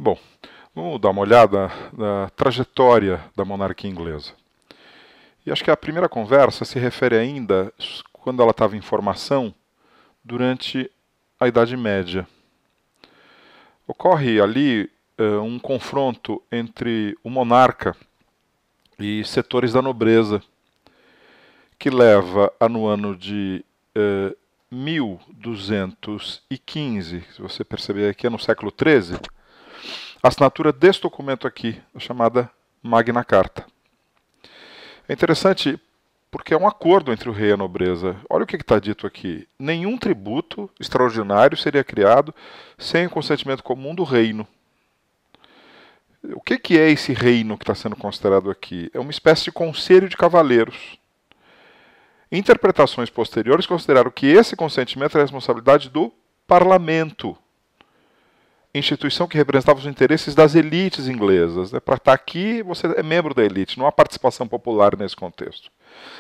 Bom, vamos dar uma olhada na trajetória da monarquia inglesa. E acho que a primeira conversa se refere ainda quando ela estava em formação durante a Idade Média. Ocorre ali um confronto entre o monarca e setores da nobreza, que leva no ano de 1215, se você perceber aqui, é no século XIII, a assinatura desse documento aqui, a chamada Magna Carta. É interessante porque é um acordo entre o rei e a nobreza. Olha o que está dito aqui. Nenhum tributo extraordinário seria criado sem o consentimento comum do reino. O que é esse reino que está sendo considerado aqui? É uma espécie de conselho de cavaleiros. Interpretações posteriores consideraram que esse consentimento é a responsabilidade do parlamento, instituição que representava os interesses das elites inglesas. Para estar aqui, você é membro da elite, não há participação popular nesse contexto.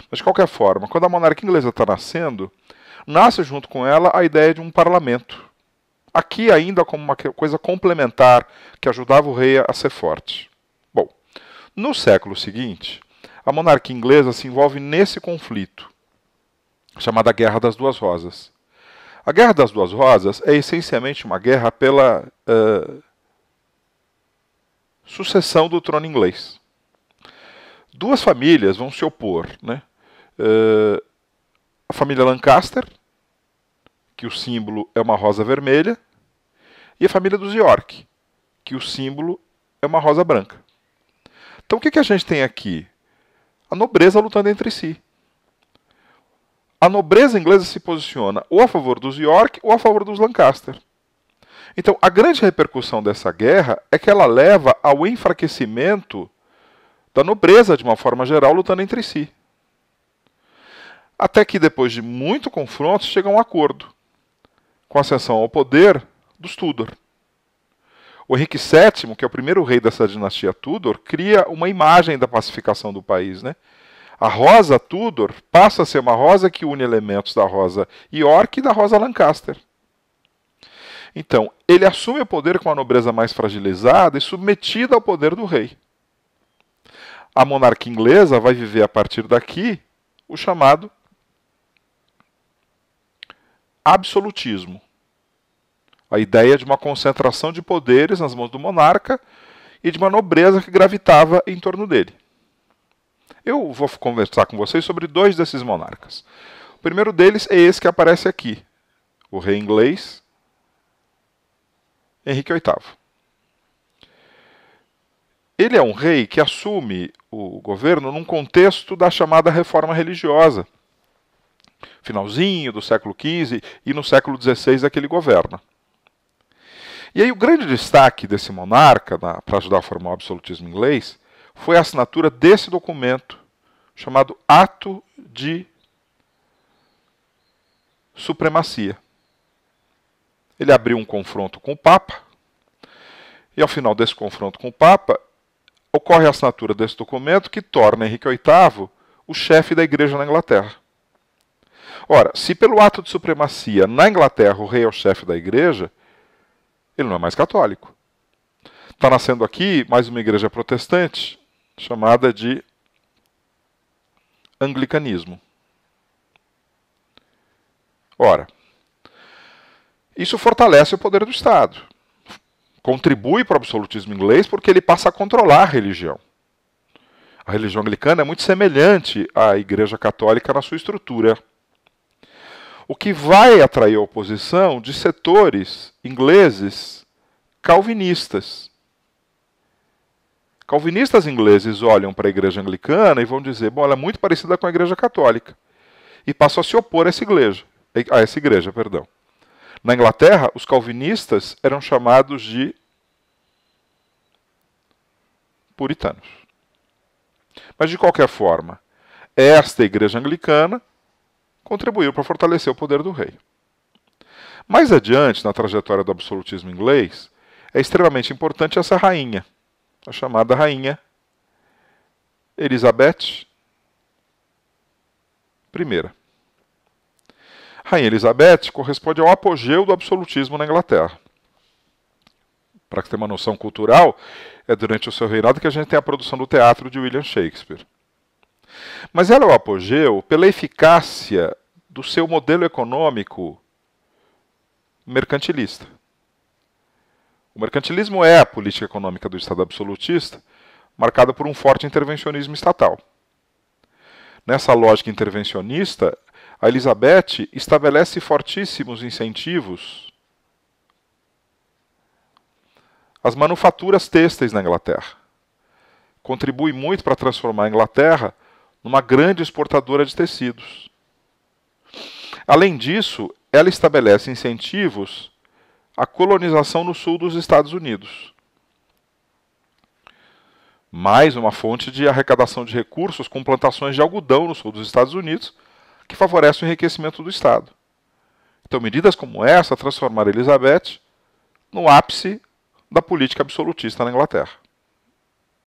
Mas, de qualquer forma, quando a monarquia inglesa está nascendo, nasce junto com ela a ideia de um parlamento. Aqui ainda como uma coisa complementar que ajudava o rei a ser forte. Bom, no século seguinte, a monarquia inglesa se envolve nesse conflito, chamada Guerra das Duas Rosas. A Guerra das Duas Rosas é essencialmente uma guerra pela sucessão do trono inglês. Duas famílias vão se opor, né? A família Lancaster, que o símbolo é uma rosa vermelha, e a família dos York, que o símbolo é uma rosa branca. Então o que a gente tem aqui? A nobreza lutando entre si. A nobreza inglesa se posiciona ou a favor dos York ou a favor dos Lancaster. Então, a grande repercussão dessa guerra é que ela leva ao enfraquecimento da nobreza, de uma forma geral, lutando entre si. Até que, depois de muito confronto, chega a um acordo, com a ascensão ao poder dos Tudor. O Henrique VII, que é o primeiro rei dessa dinastia Tudor, cria uma imagem da pacificação do país, né? A rosa Tudor passa a ser uma rosa que une elementos da rosa York e da rosa Lancaster. Então, ele assume o poder com a nobreza mais fragilizada e submetida ao poder do rei. A monarquia inglesa vai viver a partir daqui o chamado absolutismo. A ideia de uma concentração de poderes nas mãos do monarca e de uma nobreza que gravitava em torno dele. Eu vou conversar com vocês sobre dois desses monarcas. O primeiro deles é esse que aparece aqui, o rei inglês Henrique VIII. Ele é um rei que assume o governo num contexto da chamada reforma religiosa. Finalzinho do século XV e no século XVI é que ele governa. E aí o grande destaque desse monarca, para ajudar a formar o absolutismo inglês, foi a assinatura desse documento, chamado Ato de Supremacia. Ele abriu um confronto com o Papa, e ao final desse confronto com o Papa, ocorre a assinatura desse documento que torna Henrique VIII o chefe da igreja na Inglaterra. Ora, se pelo ato de supremacia na Inglaterra o rei é o chefe da igreja, ele não é mais católico. Está nascendo aqui mais uma igreja protestante, chamada de anglicanismo. Ora, isso fortalece o poder do Estado. Contribui para o absolutismo inglês porque ele passa a controlar a religião. A religião anglicana é muito semelhante à Igreja Católica na sua estrutura. O que vai atrair a oposição de setores ingleses calvinistas. Calvinistas ingleses olham para a Igreja Anglicana e vão dizer, bom, ela é muito parecida com a Igreja Católica. E passam a se opor a essa igreja. Na Inglaterra, os calvinistas eram chamados de puritanos. Mas, de qualquer forma, esta igreja anglicana contribuiu para fortalecer o poder do rei. Mais adiante, na trajetória do absolutismo inglês, é extremamente importante essa rainha, a chamada rainha Elizabeth I. Rainha Elizabeth corresponde ao apogeu do absolutismo na Inglaterra. Para ter uma noção cultural, é durante o seu reinado que a gente tem a produção do teatro de William Shakespeare. Mas ela é o apogeu pela eficácia do seu modelo econômico mercantilista. O mercantilismo é a política econômica do Estado absolutista, marcada por um forte intervencionismo estatal. Nessa lógica intervencionista, a Elizabeth estabelece fortíssimos incentivos às manufaturas têxteis na Inglaterra. Contribui muito para transformar a Inglaterra numa grande exportadora de tecidos. Além disso, ela estabelece incentivos à colonização no sul dos Estados Unidos. Mais uma fonte de arrecadação de recursos com plantações de algodão no sul dos Estados Unidos, que favorece o enriquecimento do Estado. Então, medidas como essa transformaram Elizabeth no ápice da política absolutista na Inglaterra.